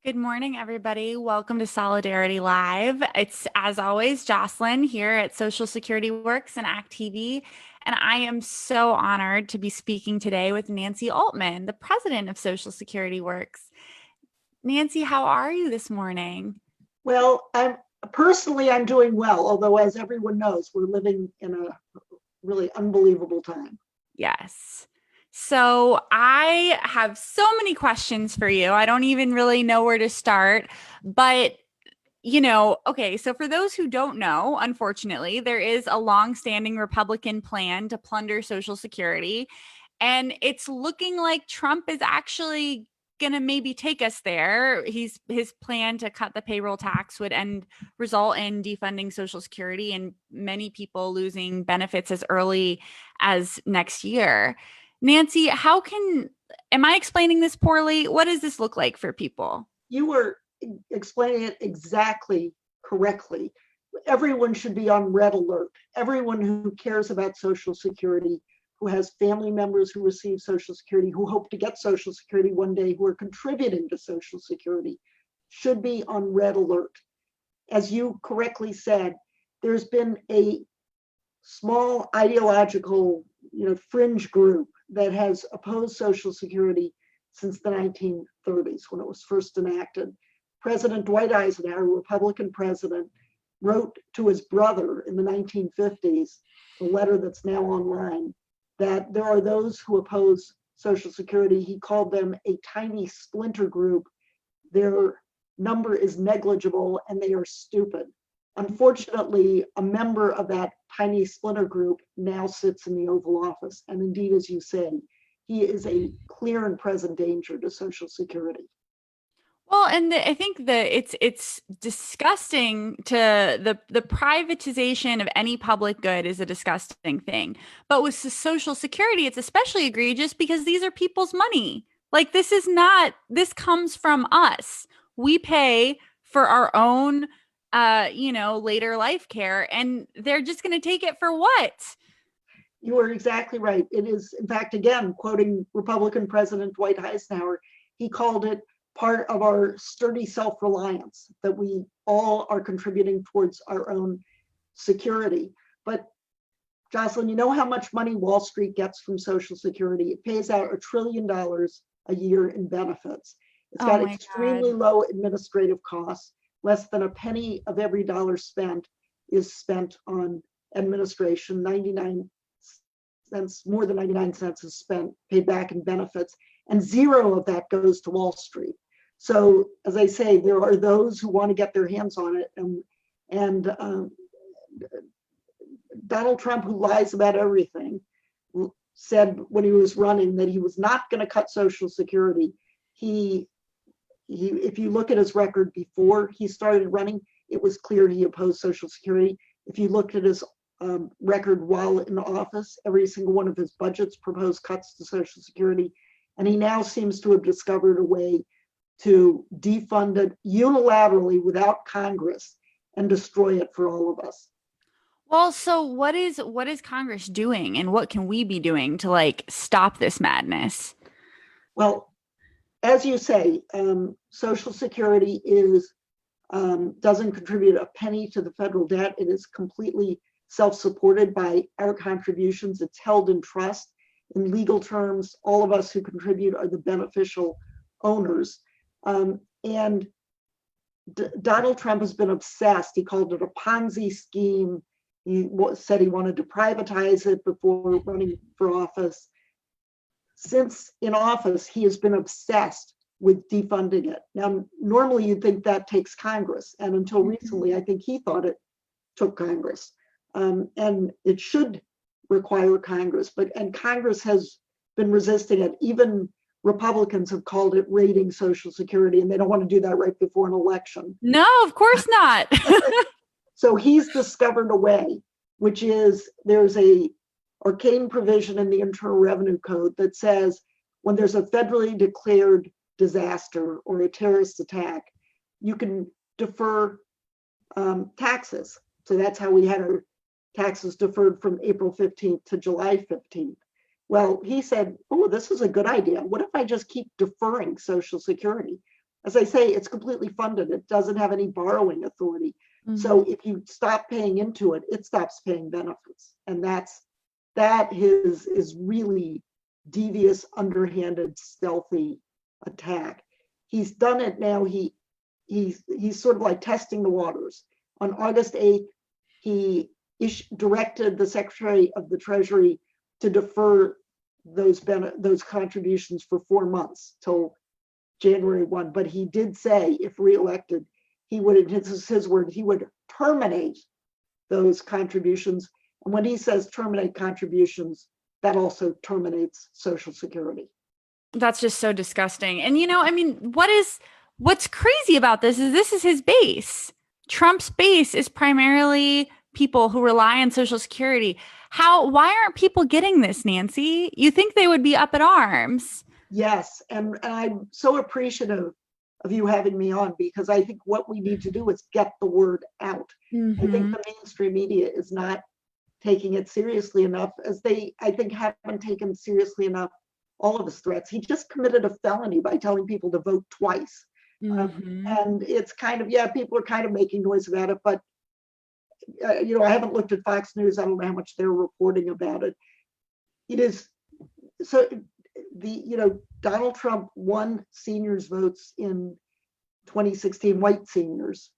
Good morning, everybody. Welcome to Solidarity Live. It's, as always, Jocelyn here at Social Security Works and act.tv. And I am so honored to be speaking today with Nancy Altman, the president of Social Security Works. Nancy, how are you this morning? Well, I'm doing well, although as everyone knows, we're living in a really unbelievable time. Yes. So I have so many questions for you. I don't even really know where to start, but okay, so for those who don't know, unfortunately, there is a long-standing Republican plan to plunder Social Security, and it's looking like Trump is actually going to maybe take us there. His plan to cut the payroll tax would result in defunding Social Security and many people losing benefits as early as next year. Nancy, am I explaining this poorly? What does this look like for people? You were explaining it exactly correctly. Everyone should be on red alert. Everyone who cares about Social Security, who has family members who receive Social Security, who hope to get Social Security one day, who are contributing to Social Security, should be on red alert. As you correctly said, there's been a small ideological, fringe group that has opposed Social Security since the 1930s when it was first enacted. President Dwight Eisenhower, Republican president, wrote to his brother in the 1950s, a letter that's now online, that there are those who oppose Social Security. He called them a tiny splinter group. Their number is negligible and they are stupid. Unfortunately, a member of that tiny splinter group now sits in the Oval Office. And indeed, as you say, he is a clear and present danger to Social Security. Well, and I think that it's disgusting to the privatization of any public good is a disgusting thing. But with Social Security, it's especially egregious because these are people's money. Like this comes from us. We pay for our own later life care, and they're just going to take it for what? You are exactly right. It is, in fact, again, quoting Republican President Dwight Eisenhower, he called it part of our sturdy self-reliance, that we all are contributing towards our own security. But Jocelyn, you know how much money Wall Street gets from Social Security? It pays out $1 trillion a year in benefits. It's got extremely low administrative costs. Less than a penny of every dollar spent is spent on administration. 99 cents, more than 99 cents is paid back in benefits, and zero of that goes to Wall Street. So, as I say, there are those who want to get their hands on it, and Donald Trump, who lies about everything, said when he was running that he was not going to cut Social Security. If you look at his record before he started running, it was clear he opposed Social Security. If you looked at his record while in office, every single one of his budgets proposed cuts to Social Security, and he now seems to have discovered a way to defund it unilaterally without Congress and destroy it for all of us. Well, so what is Congress doing, and what can we be doing to stop this madness? Well, as you say, Social Security doesn't contribute a penny to the federal debt. It is completely self-supported by our contributions. It's held in trust. In legal terms, all of us who contribute are the beneficial owners. And Donald Trump has been obsessed. He called it a Ponzi scheme. He said he wanted to privatize it before running for office. Since in office, he has been obsessed with defunding it. Now, normally you'd think that takes Congress, and until recently, I think he thought it took Congress. And it should require Congress, and Congress has been resisting it. Even Republicans have called it raiding Social Security, and they don't want to do that right before an election. No, of course not. So he's discovered a way, which is there's a arcane provision in the Internal Revenue Code that says when there's a federally declared disaster or a terrorist attack, you can defer taxes. So that's how we had our taxes deferred from April 15th to July 15th. Well, he said, oh, this is a good idea. What if I just keep deferring Social Security? as I say, it's completely funded. It doesn't have any borrowing authority. Mhm. So if you stop paying into it, it stops paying benefits. And that is really devious, underhanded, stealthy attack. He's done it now. He's sort of like testing the waters. On August 8th, he directed the Secretary of the Treasury to defer those contributions for 4 months till January 1. But he did say, if reelected, he would, this is his word, he would terminate those contributions. And when he says terminate contributions, that also terminates Social Security. That's just so disgusting. And I mean, what's crazy about this is his base. Trump's base is primarily people who rely on Social Security. Why aren't people getting this, Nancy? You think they would be up in arms. Yes, and I'm so appreciative of you having me on, because I think what we need to do is get the word out. I think the mainstream media is not taking it seriously enough, as they, I think, haven't taken seriously enough all of his threats. He just committed a felony by telling people to vote twice. And it's kind of, yeah, people are kind of making noise about it, but I haven't looked at Fox News. I don't know how much they're reporting about it. It is so Donald Trump won seniors votes in 2016, white seniors.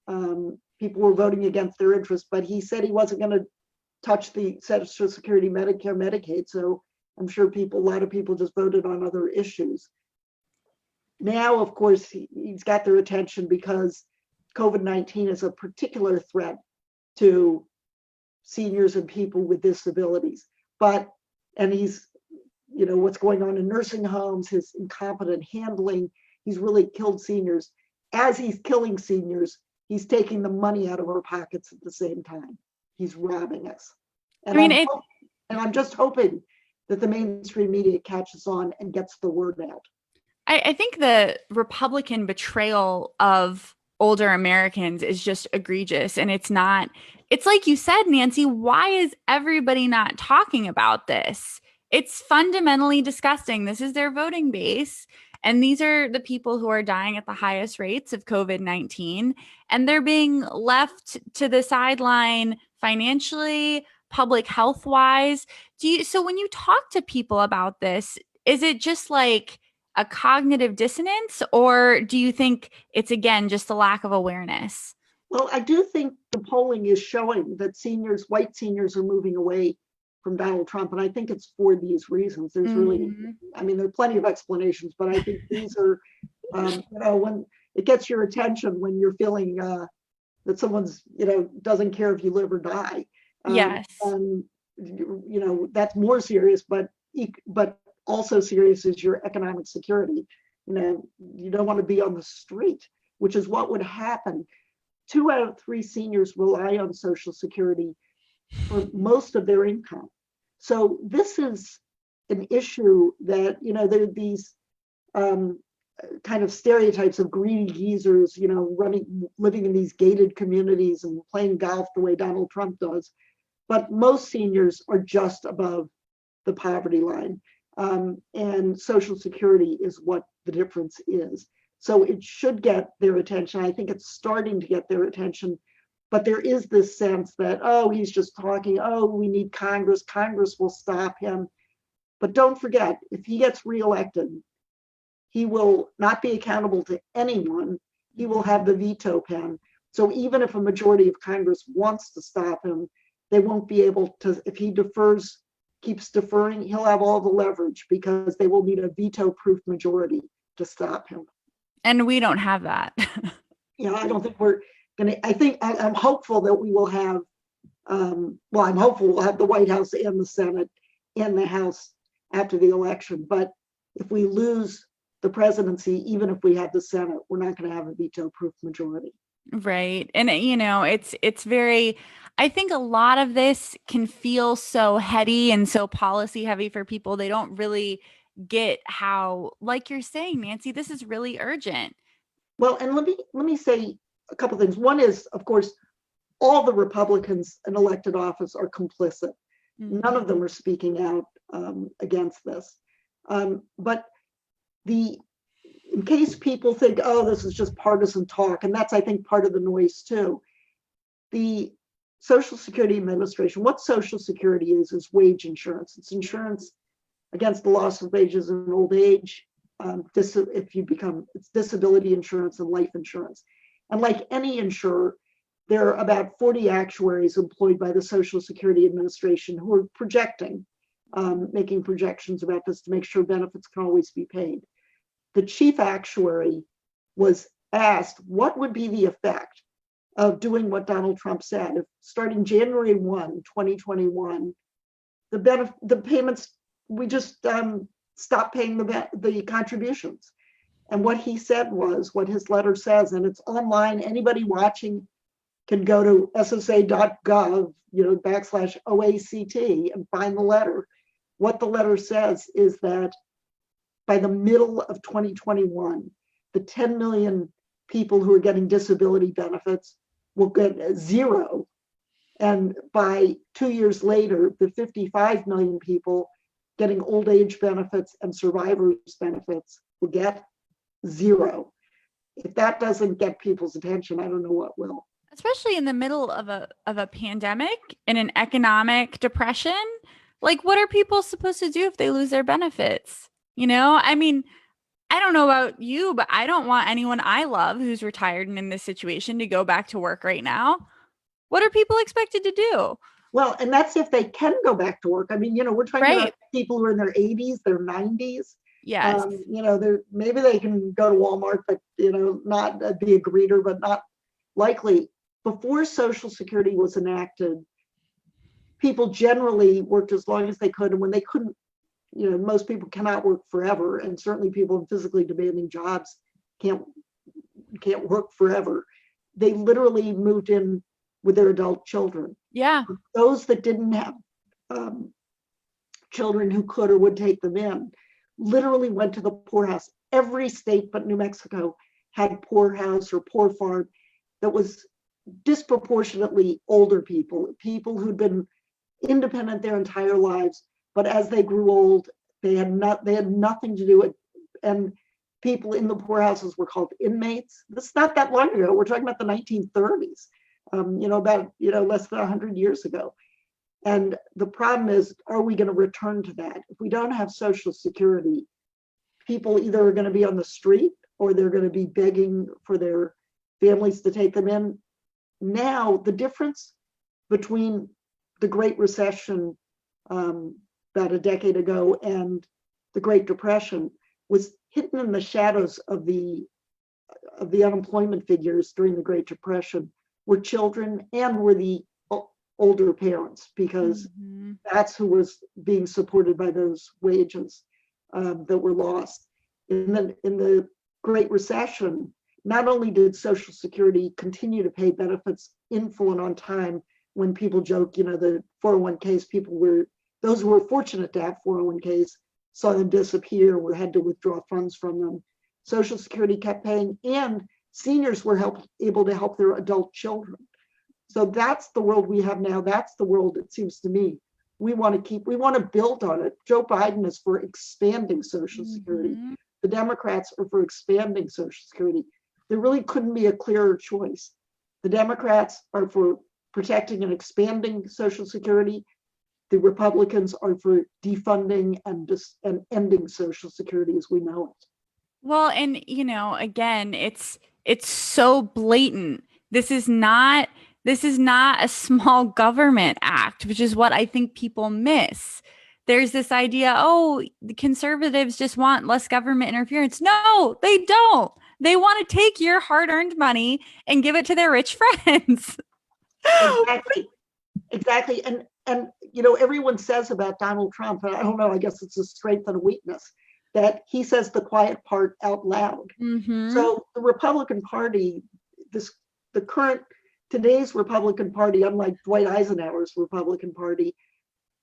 People were voting against their interests, but he said he wasn't going to touch the Social Security, Medicare, Medicaid. So I'm sure a lot of people just voted on other issues. Now, of course, he's got their attention because COVID-19 is a particular threat to seniors and people with disabilities. And he's, what's going on in nursing homes, his incompetent handling, he's really killed seniors. As he's killing seniors, he's taking the money out of our pockets at the same time. He's robbing us. And I'm just hoping that the mainstream media catches on and gets the word out. I think the Republican betrayal of older Americans is just egregious. And it's like you said, Nancy, why is everybody not talking about this? It's fundamentally disgusting. This is their voting base. And these are the people who are dying at the highest rates of COVID-19. And they're being left to the sideline financially, public health wise. So when you talk to people about this, is it just like a cognitive dissonance, or do you think it's, again, just a lack of awareness? Well, I do think the polling is showing that white seniors are moving away from Donald Trump. And I think it's for these reasons. There's really, there are plenty of explanations, but I think these are, when it gets your attention, when you're feeling that someone's, doesn't care if you live or die. Yes. And, that's more serious, but also serious is your economic security. You don't want to be on the street, which is what would happen. 2 out of 3 seniors rely on Social Security for most of their income. So this is an issue that, there are these kind of stereotypes of greedy geezers, living in these gated communities and playing golf the way Donald Trump does. But most seniors are just above the poverty line. And Social Security is what the difference is. So it should get their attention. I think it's starting to get their attention, but there is this sense that, he's just talking, we need Congress. Congress will stop him. But don't forget, if he gets reelected, he will not be accountable to anyone. He will have the veto pen. So even if a majority of Congress wants to stop him, they won't be able to. If he keeps deferring, he'll have all the leverage because they will need a veto-proof majority to stop him. And we don't have that. I don't think we're going to, I'm hopeful that we will have, I'm hopeful we'll have the White House and the Senate and the House after the election. But if we lose the presidency, even if we have the Senate, we're not going to have a veto-proof majority. Right. And, it's very, I think a lot of this can feel so heady and so policy heavy for people. They don't really get how, like you're saying, Nancy, this is really urgent. Well, and let me say a couple things. One is, of course, all the Republicans in elected office are complicit. None of them are speaking out against this. But the in case people think, oh, this is just partisan talk, and that's, I think, part of the noise too. The Social Security Administration, what Social Security is wage insurance. It's insurance against the loss of wages in old age. If you become, it's disability insurance and life insurance. And like any insurer, there are about 40 actuaries employed by the Social Security Administration who are projecting, making projections about this to make sure benefits can always be paid. The chief actuary was asked what would be the effect of doing what Donald Trump said. If starting January 1, 2021, the payments, we just stop paying the contributions. And what he said was, what his letter says, and it's online, anybody watching can go to ssa.gov, /OACT and find the letter. What the letter says is that by the middle of 2021, the 10 million people who are getting disability benefits will get zero. And by 2 years later, the 55 million people getting old age benefits and survivors benefits will get zero. If that doesn't get people's attention, I don't know what will. Especially in the middle of a pandemic and an economic depression. Like, what are people supposed to do if they lose their benefits? I mean, I don't know about you, but I don't want anyone I love who's retired and in this situation to go back to work right now. What are people expected to do? Well, and that's if they can go back to work. I mean, we're talking about people who are in their 80s, their 90s. Yes. Maybe they can go to Walmart, but, not be a greeter, but not likely. Before Social Security was enacted, people generally worked as long as they could. And when they couldn't, most people cannot work forever. And certainly people in physically demanding jobs can't work forever. They literally moved in with their adult children. Yeah. Those that didn't have children who could or would take them in literally went to the poorhouse. Every state but New Mexico had poorhouse or poor farm that was disproportionately older people who'd been independent their entire lives, but as they grew old, they had nothing to do with, and people in the poorhouses were called inmates. This is not that long ago. We're talking about the 1930s, less than 100 years ago. And the problem is, are we going to return to that? If we don't have Social Security, people either are going to be on the street or they're going to be begging for their families to take them in. Now, the difference between the Great Recession about a decade ago and the Great Depression was hidden in the shadows of the unemployment figures during the Great Depression were children and were the older parents, because that's who was being supported by those wages that were lost. In the Great Recession, not only did Social Security continue to pay benefits in full and on time, when people joke, the 401ks, those who were fortunate to have 401ks saw them disappear or had to withdraw funds from them. Social Security kept paying, and seniors were able to help their adult children. So that's the world we have now. That's the world, it seems to me, we want to build on it. Joe Biden is for expanding Social Security. The Democrats are for expanding Social Security. There really couldn't be a clearer choice. The Democrats are for protecting and expanding Social Security. The Republicans are for defunding and ending Social Security as we know it. Well, and again, it's so blatant. This is not a small government act, which is what I think people miss. There's this idea, the conservatives just want less government interference. No, they don't. They want to take your hard-earned money and give it to their rich friends. Exactly. And everyone says about Donald Trump, and I don't know, I guess it's a strength and a weakness, that he says the quiet part out loud. So the Republican Party, today's Republican Party, unlike Dwight Eisenhower's Republican Party,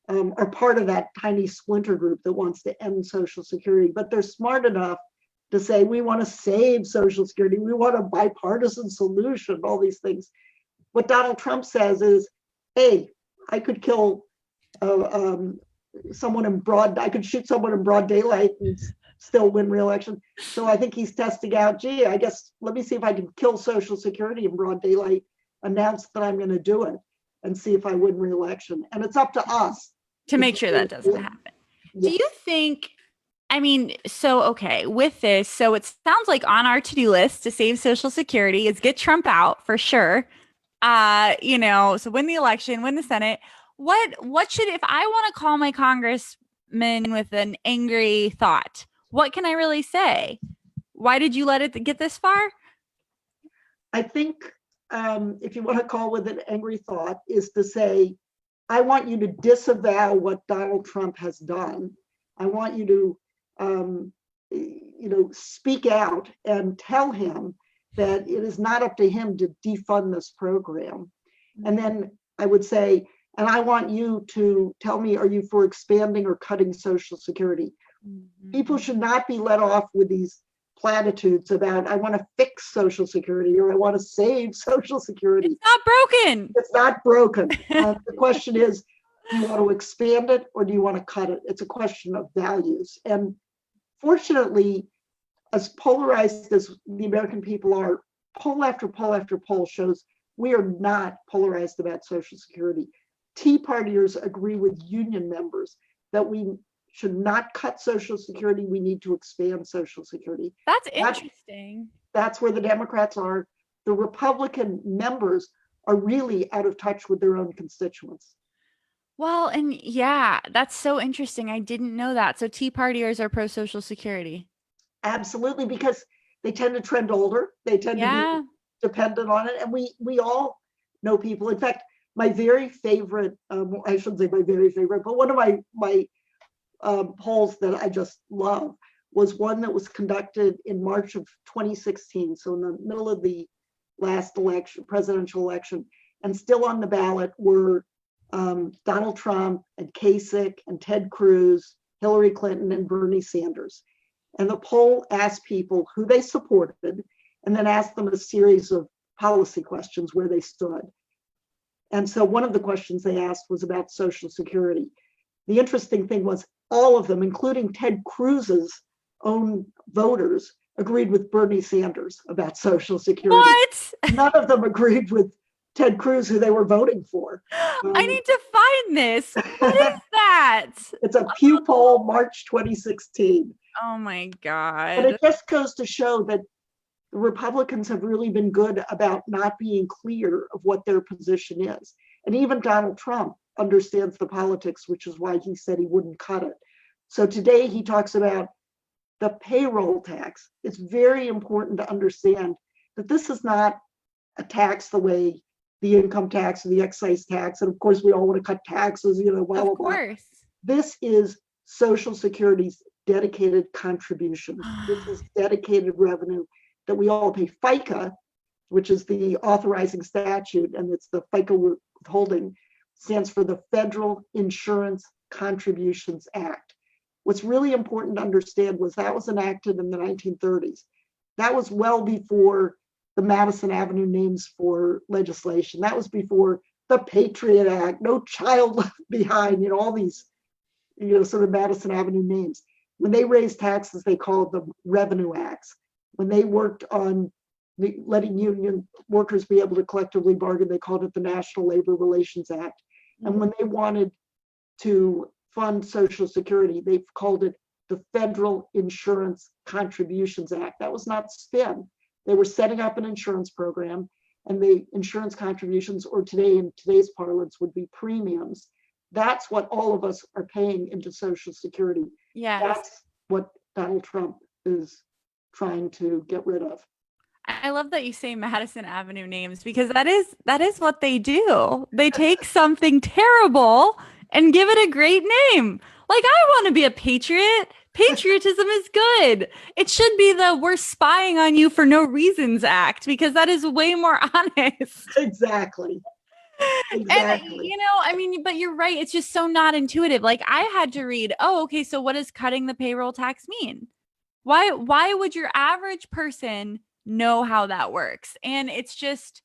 are part of that tiny splinter group that wants to end Social Security. But they're smart enough to say, we want to save Social Security. We want a bipartisan solution, all these things. What Donald Trump says is, hey, I could kill I could shoot someone in broad daylight and still win re-election. So I think he's testing out, gee, I guess, let me see if I can kill Social Security in broad daylight, announce that I'm going to do it, and see if I win re-election. And it's up to us to make sure that doesn't happen. Do Yes. you think, I mean, so, okay, with this, so it sounds like on our to-do list to save Social Security is get Trump out for sure. So win the election, win the Senate. What should, if I want to call my congressman with an angry thought, what can I really say? Why did you let it get this far? I think if you want to call with an angry thought, is to say, I want you to disavow what Donald Trump has done. I want you to, speak out and tell him that it is not up to him to defund this program. And then I would say, and I want you to tell me, are you for expanding or cutting Social Security? Mm-hmm. People should not be let off with these platitudes about, I want to fix Social Security or I want to save Social Security. It's not broken. It's not broken. The question is, do you want to expand it or do you want to cut it? It's a question of values. And fortunately, as polarized as the American people are, poll after poll after poll shows we are not polarized about Social Security. Tea Partiers agree with union members that we should not cut Social Security. We need to expand Social Security. That's interesting. That's where the Democrats are. The Republican members are really out of touch with their own constituents. Well, and yeah, that's so interesting. I didn't know that. So Tea Partiers are pro Social Security. Absolutely, because they tend to trend older. They tend to be dependent on it. And we all know people. In fact, my very favorite, I shouldn't say my very favorite, but one of my polls that I just love was one that was conducted in March of 2016. So in the middle of the last election, presidential election, and still on the ballot were Donald Trump and Kasich and Ted Cruz, Hillary Clinton and Bernie Sanders. And the poll asked people who they supported and then asked them a series of policy questions where they stood. And so one of the questions they asked was about Social Security. The interesting thing was all of them, including Ted Cruz's own voters, agreed with Bernie Sanders about Social Security. What? None of them agreed with Ted Cruz, who they were voting for. I need to find this. What is that? It's a Pew poll, March 2016. Oh my God. But it just goes to show that the Republicans have really been good about not being clear of what their position is. And even Donald Trump understands the politics, which is why he said he wouldn't cut it. So today he talks about the payroll tax. It's very important to understand that this is not a tax the way the income tax and the excise tax. And of course, we all want to cut taxes, blah, blah, blah. Of course. This is Social Security's dedicated contribution. This is dedicated revenue that we all pay. FICA, which is the authorizing statute, and it's the FICA withholding, stands for the Federal Insurance Contributions Act. What's really important to understand was that was enacted in the 1930s. That was well before the Madison Avenue names for legislation. That was before the Patriot Act, No Child Left Behind, all these, sort of Madison Avenue names. When they raised taxes, they called them revenue acts. When they worked on letting union workers be able to collectively bargain, they called it the National Labor Relations Act. And when they wanted to fund Social Security, they called it the Federal Insurance Contributions Act. That was not spin. They were setting up an insurance program, and the insurance contributions, or today in today's parlance, would be premiums. That's what all of us are paying into Social Security. Yeah. That's what Donald Trump is trying to get rid of. I love that you say Madison Avenue names, because that is what they do. They take something terrible and give it a great name. Like, I want to be a patriot. Patriotism is good. It should be the we're spying on you for no reasons act, because that is way more honest. Exactly. Exactly. And, but you're right. It's just so not intuitive. Like, I had to read, okay, so what does cutting the payroll tax mean? Why would your average person know how that works? And it's just,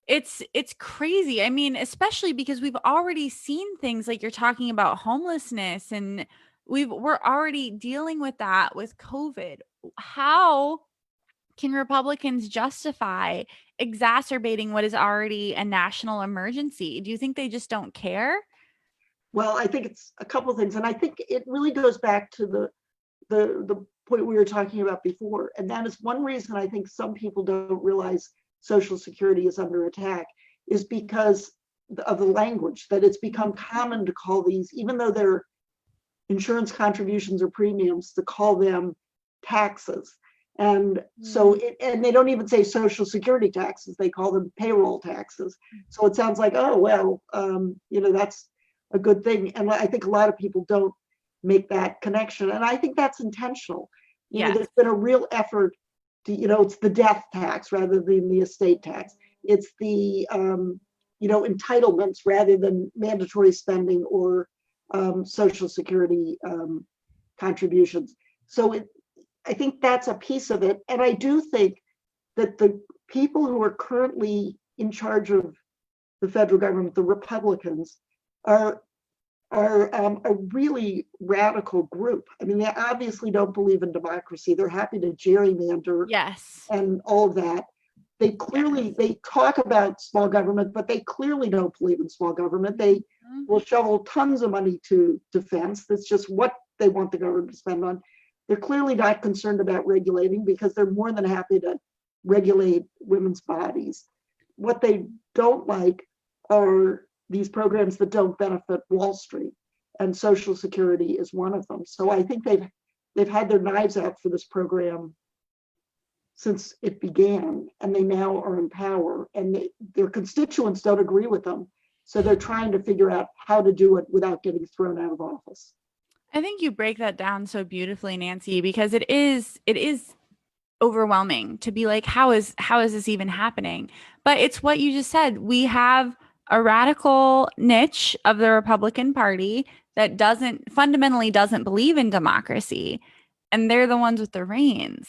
it's crazy. Especially because we've already seen things like you're talking about homelessness and we're already dealing with that with COVID. How can Republicans justify exacerbating what is already a national emergency? Do you think they just don't care? Well, I think it's a couple of things, and I think it really goes back to the point we were talking about before, and that is one reason I think some people don't realize Social Security is under attack is because of the language, that it's become common to call these, even though they're insurance contributions or premiums, to call them taxes. And so, and they don't even say Social Security taxes, they call them payroll taxes. So it sounds like, oh, well, that's a good thing. And I think a lot of people don't make that connection. And I think that's intentional. There's been a real effort to, it's the death tax rather than the estate tax. It's the, entitlements rather than mandatory spending or Social Security contributions. So I think that's a piece of it. And I do think that the people who are currently in charge of the federal government, the Republicans, are a really radical group. I mean, they obviously don't believe in democracy. They're happy to gerrymander and all of that. They talk about small government, but they clearly don't believe in small government. They will shovel tons of money to defense. That's just what they want the government to spend on. They're clearly not concerned about regulating because they're more than happy to regulate women's bodies. What they don't like are these programs that don't benefit Wall Street, and Social Security is one of them. So I think they've had their knives out for this program since it began, and they now are in power, and their constituents don't agree with them. So they're trying to figure out how to do it without getting thrown out of office. I think you break that down so beautifully, Nancy, because it is overwhelming to be like, how is this even happening? But it's what you just said. We have a radical niche of the Republican Party that fundamentally doesn't believe in democracy, and they're the ones with the reins.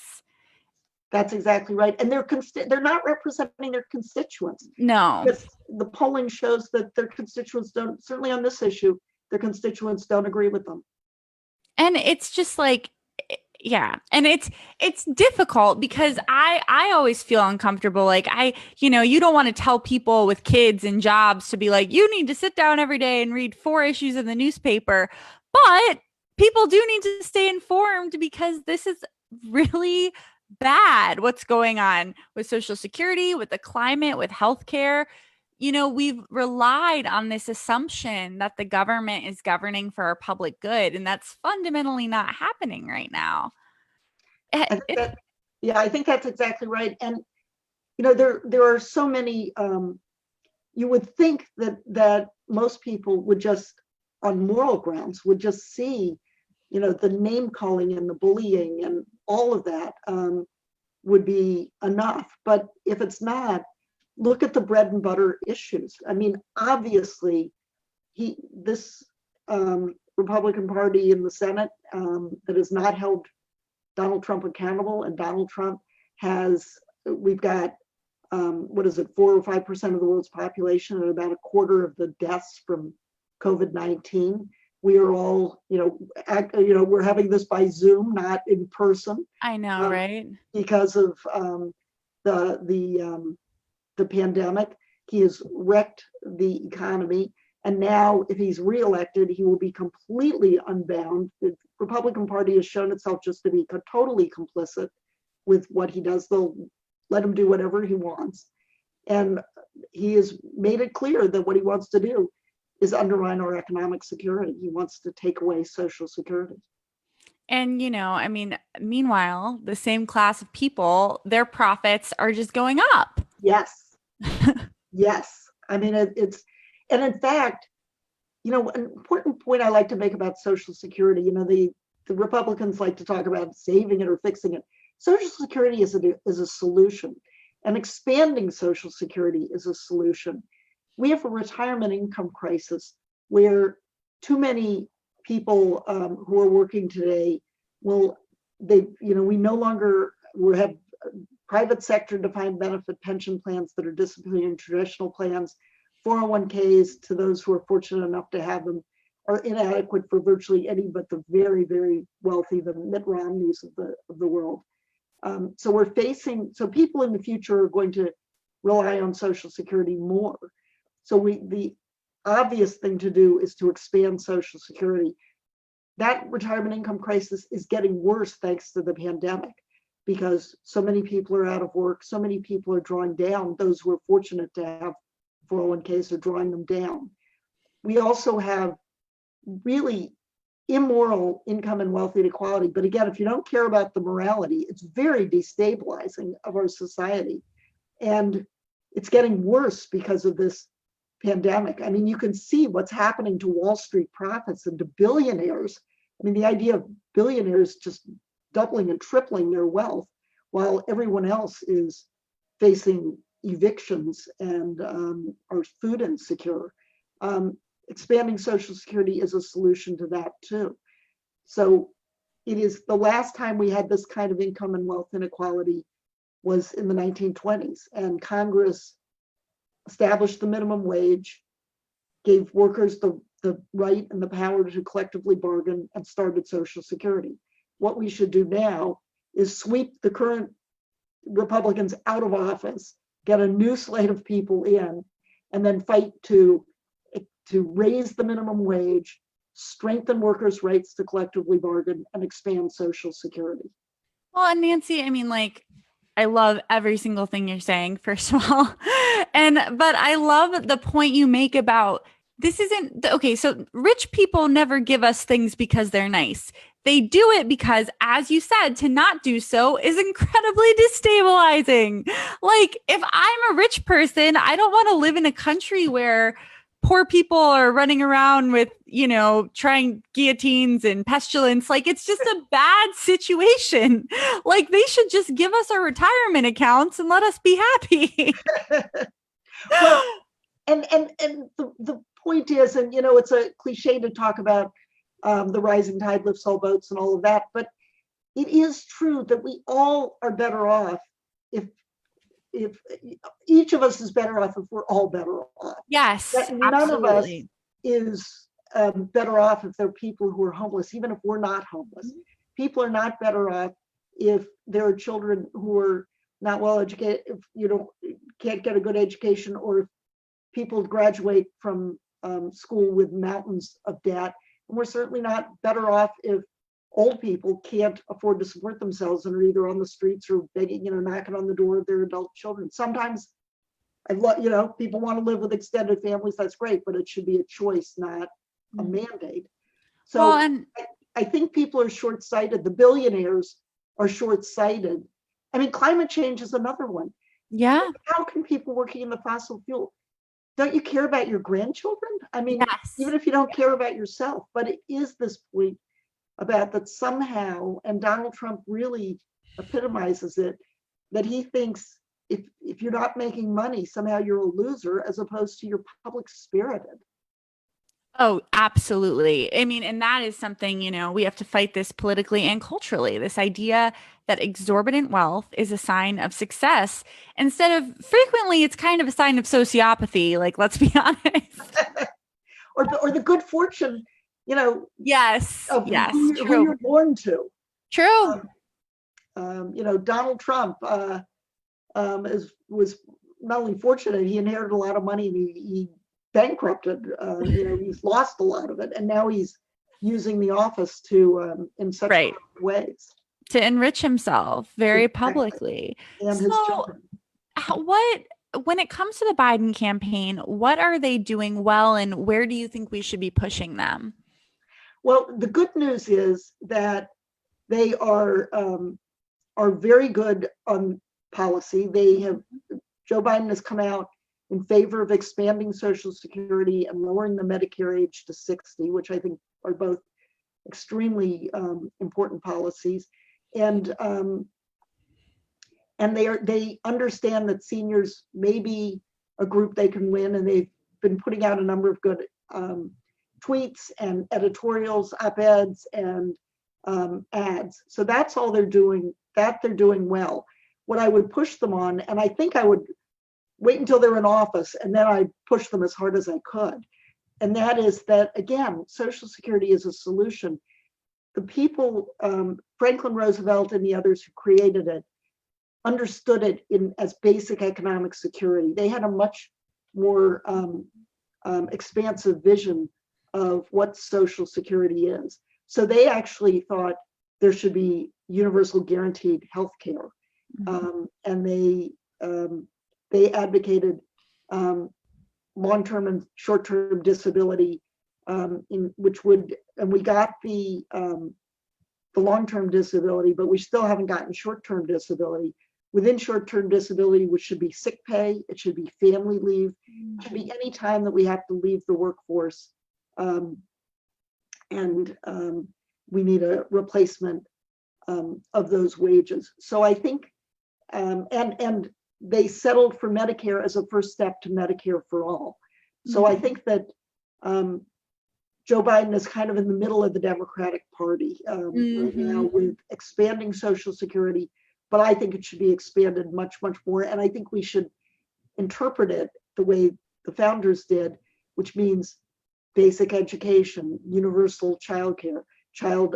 That's exactly right. And they're not representing their constituents. No. Because the polling shows that their constituents don't, certainly on this issue, their constituents don't agree with them. And it's just like, yeah. And it's difficult because I always feel uncomfortable. Like you don't want to tell people with kids and jobs to be like, you need to sit down every day and read 4 issues of the newspaper. But people do need to stay informed because this is really bad what's going on with Social Security, with the climate, with healthcare. We've relied on this assumption that the government is governing for our public good, and that's fundamentally not happening right now. I think that's exactly right. And there are so many. You would think that most people would just, on moral grounds, would just see, the name calling and the bullying and all of that would be enough. But if it's not, look at the bread and butter issues. I mean, obviously, this Republican Party in the Senate that has not held Donald Trump accountable, and Donald Trump we've got 4 or 5% of the world's population and about a quarter of the deaths from COVID-19. We are all, we're having this by Zoom, not in person. I know, right? Because of the pandemic. He has wrecked the economy. And now, if he's reelected, he will be completely unbound. The Republican Party has shown itself just to be totally complicit with what he does. They'll let him do whatever he wants. And he has made it clear that what he wants to do is undermine our economic security. He wants to take away Social Security. And, meanwhile, the same class of people, their profits are just going up. Yes. Yes. I mean, and in fact, an important point I like to make about Social Security, the Republicans like to talk about saving it or fixing it. Social Security is a solution, and expanding Social Security is a solution. We have a retirement income crisis where too many people who are working today we no longer have private sector defined benefit pension plans that are disciplining traditional plans, 401ks to those who are fortunate enough to have them, are inadequate for virtually any but the very, very wealthy, the Mitt Romneys of the world. So people in the future are going to rely on Social Security more. So the obvious thing to do is to expand Social Security. That retirement income crisis is getting worse thanks to the pandemic, because so many people are out of work, so many people are drawing down. Those who are fortunate to have 401ks are drawing them down. We also have really immoral income and wealth inequality. But again, if you don't care about the morality, it's very destabilizing of our society. And it's getting worse because of this pandemic. I mean, you can see what's happening to Wall Street profits and to billionaires. I mean, the idea of billionaires just doubling and tripling their wealth while everyone else is facing evictions and are food insecure. Expanding Social Security is a solution to that too. So it is the last time we had this kind of income and wealth inequality was in the 1920s, and Congress established the minimum wage, gave workers the right and the power to collectively bargain, and started Social Security. What we should do now is sweep the current Republicans out of office, get a new slate of people in, and then fight to raise the minimum wage, strengthen workers' rights to collectively bargain, and expand Social Security. Well, and Nancy, I mean, like, I love every single thing you're saying, first of all. But I love the point you make about this isn't okay. So rich people never give us things because they're nice. They do it because, as you said, to not do so is incredibly destabilizing. Like, if I'm a rich person, I don't want to live in a country where poor people are running around with, trying guillotines and pestilence. Like, it's just a bad situation. Like, they should just give us our retirement accounts and let us be happy. Well, and the point is, and it's a cliche to talk about the rising tide lifts all boats and all of that, but it is true that we all are better off if each of us is better off if we're all better off. Yes, that none absolutely. of us is better off if there are people who are homeless, even if we're not homeless. Mm-hmm. People are not better off if there are children who are not well educated, if can't get a good education, or if people graduate from school with mountains of debt. And we're certainly not better off if old people can't afford to support themselves and are either on the streets or begging, knocking on the door of their adult children. Sometimes, people want to live with extended families. That's great, but it should be a choice, not a mandate. So I think people are short-sighted. The billionaires are short-sighted. I mean, climate change is another one. Yeah. How can people working in the fossil fuel, don't you care about your grandchildren? I mean, yes. Even if you don't care about yourself, but it is this point about that somehow, and Donald Trump really epitomizes it, that he thinks if you're not making money, somehow you're a loser, as opposed to you're public spirited. Oh, absolutely. I mean, and that is something, we have to fight this politically and culturally, this idea that exorbitant wealth is a sign of success, instead of frequently it's kind of a sign of sociopathy. Like, let's be honest. or the good fortune, yes, yes, who you're born to. True. Donald Trump was not only fortunate, he inherited a lot of money, and he bankrupted, he's lost a lot of it, and now he's using the office to in such ways to enrich himself very publicly. And his children. When it comes to the Biden campaign, what are they doing well, and where do you think we should be pushing them? Well, the good news is that they are very good on policy. Joe Biden has come out in favor of expanding Social Security and lowering the Medicare age to 60, which I think are both extremely important policies. And they understand that seniors may be a group they can win, and they've been putting out a number of good tweets and editorials, op-eds, and ads. So that's all they're doing. That they're doing well. What I would push them on, and I think I would wait until they're in office, and then I push them as hard as I could, and that is that, again, Social Security is a solution. The people, Franklin Roosevelt and the others who created it, understood it as basic economic security. They had a much more expansive vision of what Social Security is. So they actually thought there should be universal guaranteed health care. And they advocated long-term and short-term disability, in which would, and we got the long-term disability, but we still haven't gotten short-term disability. Within short-term disability, which should be sick pay, it should be family leave, it should be any time that we have to leave the workforce, and we need a replacement of those wages. So I think, and they settled for Medicare as a first step to Medicare for all. So I think that Joe Biden is kind of in the middle of the Democratic Party right now with expanding Social Security, but I think it should be expanded much, much more. And I think we should interpret it the way the founders did, which means basic education, universal childcare, child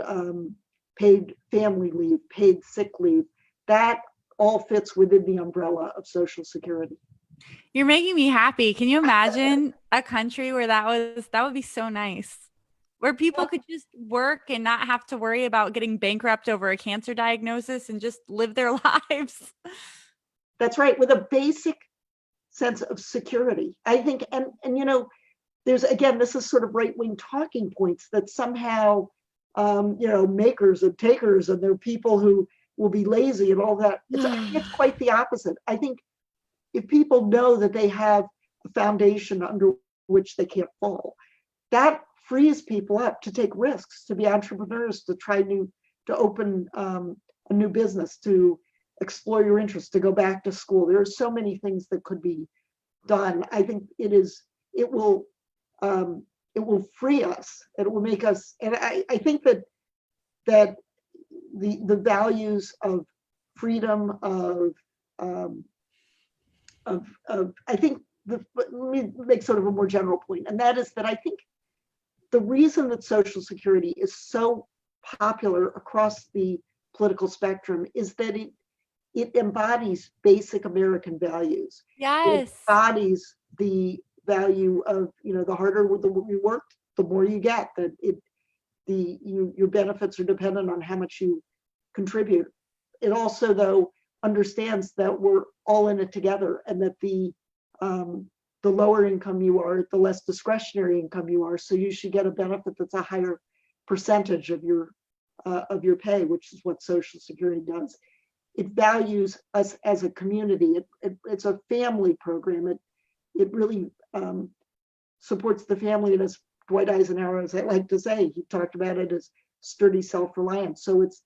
paid family leave, paid sick leave. That all fits within the umbrella of Social Security. You're making me happy. Can you imagine a country where that would be so nice, where people could just work and not have to worry about getting bankrupt over a cancer diagnosis and just live their lives. That's right, with a basic sense of security. I think, and you know, there's, again, this is sort of right-wing talking points that somehow, you know, makers and takers, and there are people who will be lazy and all that. It's quite the opposite. I think if people know that they have a foundation under which they can't fall, that frees people up to take risks, to be entrepreneurs, to to open a new business, to explore your interests, to go back to school. There are so many things that could be done. I think it will free us. It will make us, and I think that the values of freedom, I think, let me make sort of a more general point, and that is that I think the reason that Social Security is so popular across the political spectrum is that it embodies basic American values. Yes. It embodies the value of, you know, the harder you work, the more you get. That your benefits are dependent on how much you contribute. It also, though, understands that we're all in it together, and that the lower income you are, the less discretionary income you are. So you should get a benefit that's a higher percentage of your pay, which is what Social Security does. It values us as a community. It's a family program. It really supports the family, and as Dwight Eisenhower, as I like to say, he talked about it as sturdy self-reliance. So it's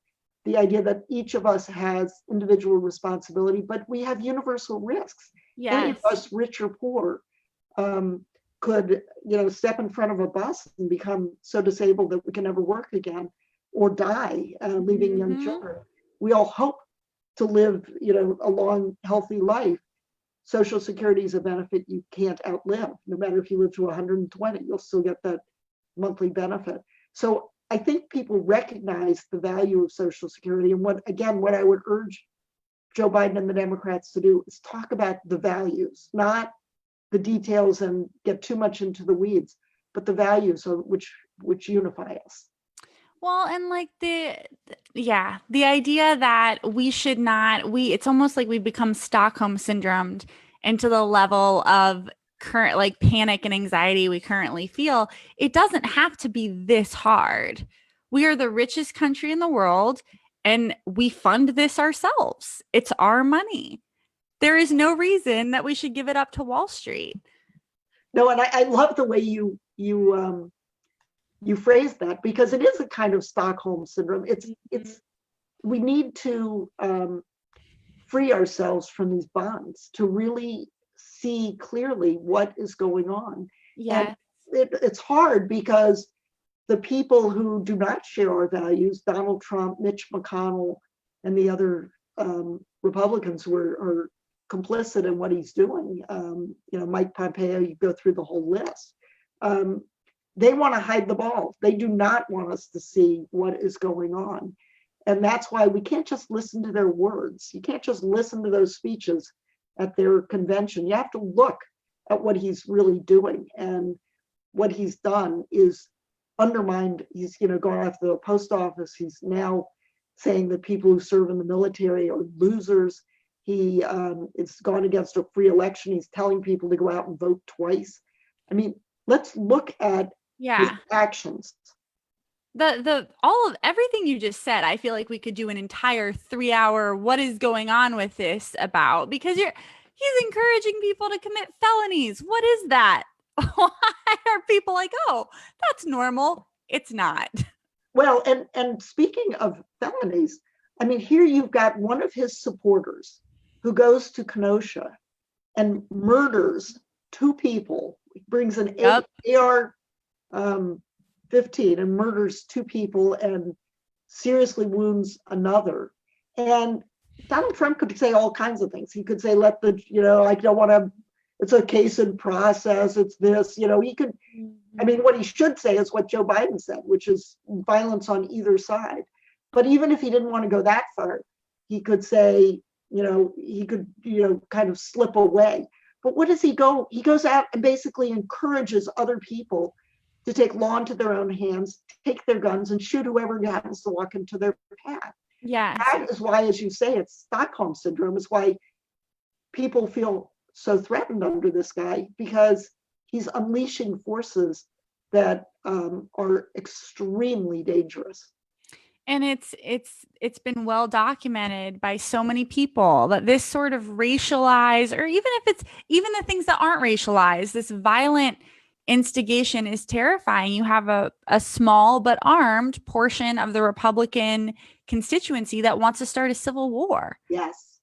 the idea that each of us has individual responsibility, but we have universal risks. Yes. Any of us, rich or poor, could, you know, step in front of a bus and become so disabled that we can never work again, or die, leaving young children. We all hope to live, you know, a long, healthy life. Social Security is a benefit you can't outlive. No matter if you live to 120, you'll still get that monthly benefit. So I think people recognize the value of Social Security. And what I would urge Joe Biden and the Democrats to do is talk about the values, not the details and get too much into the weeds, but the values which unify us. Well, and like the idea that it's almost like we've become Stockholm syndromed into the level of current, like, panic and anxiety we currently feel. It doesn't have to be this hard. We are the richest country in the world, and we fund this ourselves. It's our money. There is no reason that we should give it up to Wall Street. No, and I love the way you phrase that, because it is a kind of Stockholm syndrome. We need to free ourselves from these bonds to really see clearly what is going on. Yeah. And it's hard because the people who do not share our values, Donald Trump, Mitch McConnell, and the other Republicans who are complicit in what he's doing, you know, Mike Pompeo, you go through the whole list. They want to hide the ball. They do not want us to see what is going on. And that's why we can't just listen to their words. You can't just listen to those speeches at their convention. You have to look at what he's really doing. And what he's done is undermined. He's, gone after the post office. He's now saying that people who serve in the military are losers. He it's gone against a free election. He's telling people to go out and vote twice. I mean, let's look at his actions. The all of everything you just said, I feel like we could do an entire 3-hour what is going on with this about, because he's encouraging people to commit felonies. What is that? Why are people like, oh, that's normal? It's not. Well, and speaking of felonies, I mean, here you've got one of his supporters who goes to Kenosha and murders 2 people, brings an AR 15 and murders 2 people and seriously wounds another. And Donald Trump could say all kinds of things. He could say, I don't want to, it's a case in process, it's this, he could, I mean, what he should say is what Joe Biden said, which is violence on either side. But even if he didn't want to go that far, he could say, he could, kind of slip away. But what does he go? He goes out and basically encourages other people to take law into their own hands, take their guns and shoot whoever happens to walk into their path. Yeah. That is why, as you say, it's Stockholm syndrome. It's why people feel so threatened under this guy, because he's unleashing forces that are extremely dangerous. And it's been well documented by so many people that this sort of racialized, or even if it's even the things that aren't racialized, this violent instigation is terrifying. You have a small but armed portion of the Republican constituency that wants to start a civil war. Yes.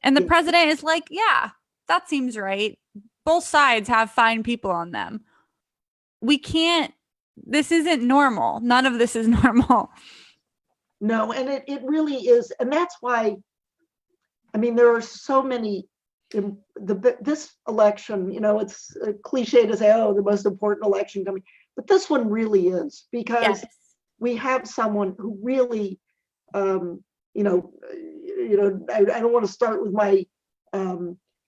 And the president is like, yeah, that seems right. Both sides have fine people on them. We can't, this isn't normal. None of this is normal. No, and it really is. And that's why, I mean, there are so many, this election, it's a cliche to say, oh, the most important election coming, but this one really is, because we have someone who really, I don't want to start with my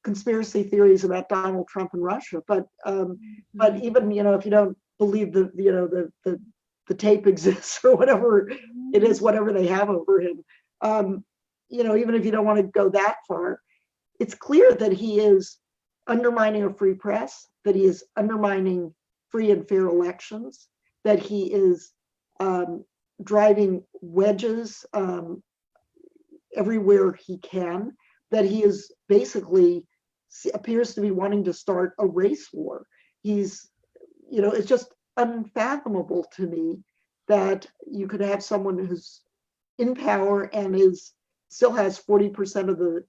conspiracy theories about Donald Trump and Russia, but even, if you don't believe the tape exists or whatever it is, whatever they have over him, even if you don't want to go that far, it's clear that he is undermining a free press, that he is undermining free and fair elections, that he is driving wedges everywhere he can, that he is basically appears to be wanting to start a race war. He's, it's just unfathomable to me that you could have someone who's in power and still has 40% of the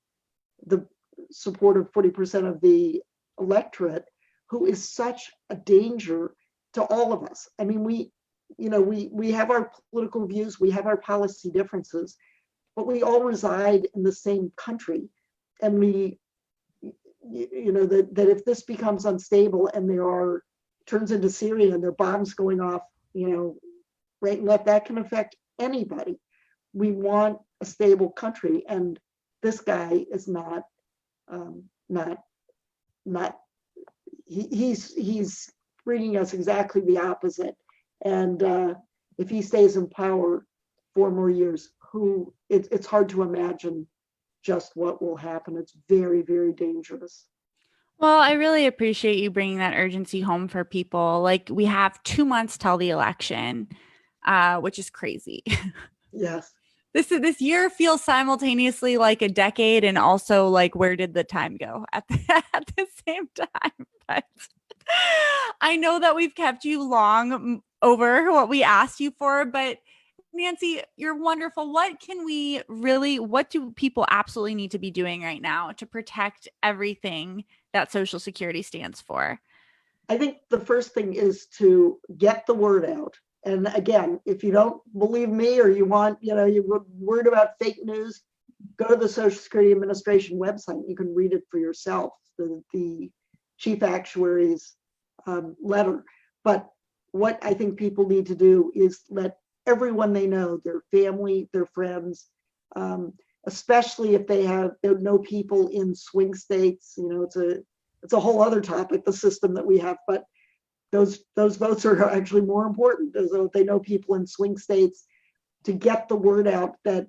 support of 40% of the electorate, who is such a danger to all of us. I mean, we have our political views, we have our policy differences, but we all reside in the same country. And that if this becomes unstable and turns into Syria and there are bombs going off, right and left, that can affect anybody. We want a stable country, and this guy is not. He's bringing us exactly the opposite. And if he stays in power 4 more years, it's hard to imagine just what will happen. It's very, very dangerous. Well, I really appreciate you bringing that urgency home for people. Like, we have 2 months till the election, which is crazy. Yes. This year feels simultaneously like a decade, and also like, where did the time go at the same time? But I know that we've kept you long over what we asked you for, but Nancy, you're wonderful. What do people absolutely need to be doing right now to protect everything that Social Security stands for? I think the first thing is to get the word out. And again, if you don't believe me, or you want, you're worried about fake news, go to the Social Security Administration website. You can read it for yourself, the chief actuary's letter. But what I think people need to do is let everyone they know, their family, their friends, especially if they know people in swing states. It's a whole other topic, the system that we have, but those votes are actually more important. If they know people in swing states, to get the word out that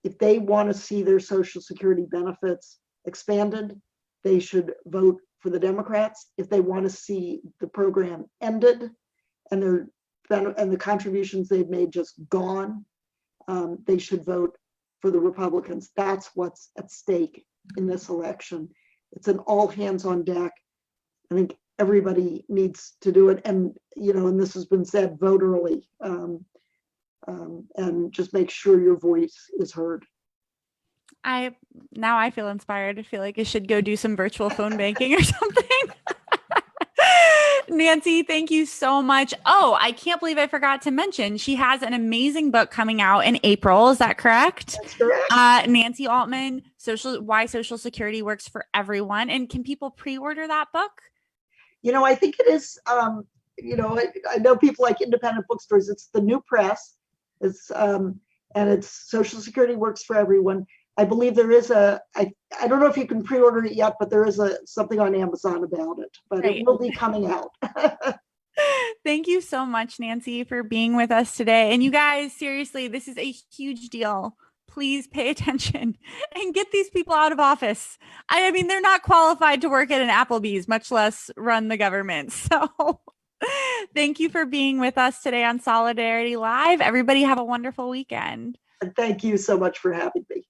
if they want to see their Social Security benefits expanded, they should vote for the Democrats. If they want to see the program ended and the contributions they've made just gone, they should vote for the Republicans. That's what's at stake in this election. It's an all hands on deck. I think everybody needs to do it. And, and this has been said, vote early, and just make sure your voice is heard. Now I feel inspired. I feel like I should go do some virtual phone banking or something. Nancy, thank you so much. Oh, I can't believe I forgot to mention she has an amazing book coming out in April. Is that correct? That's correct. Nancy Altman, Why Social Security Works for Everyone. And can people pre-order that book? I think it is. I know people like independent bookstores. It's the New Press. And it's Social Security Works for Everyone. I believe there is I don't know if you can pre-order it yet, but there is something on Amazon about it, but It will be coming out. Thank you so much, Nancy, for being with us today. And you guys, seriously, this is a huge deal. Please pay attention and get these people out of office. I mean, they're not qualified to work at an Applebee's, much less run the government. So thank you for being with us today on Solidarity Live. Everybody have a wonderful weekend. And thank you so much for having me.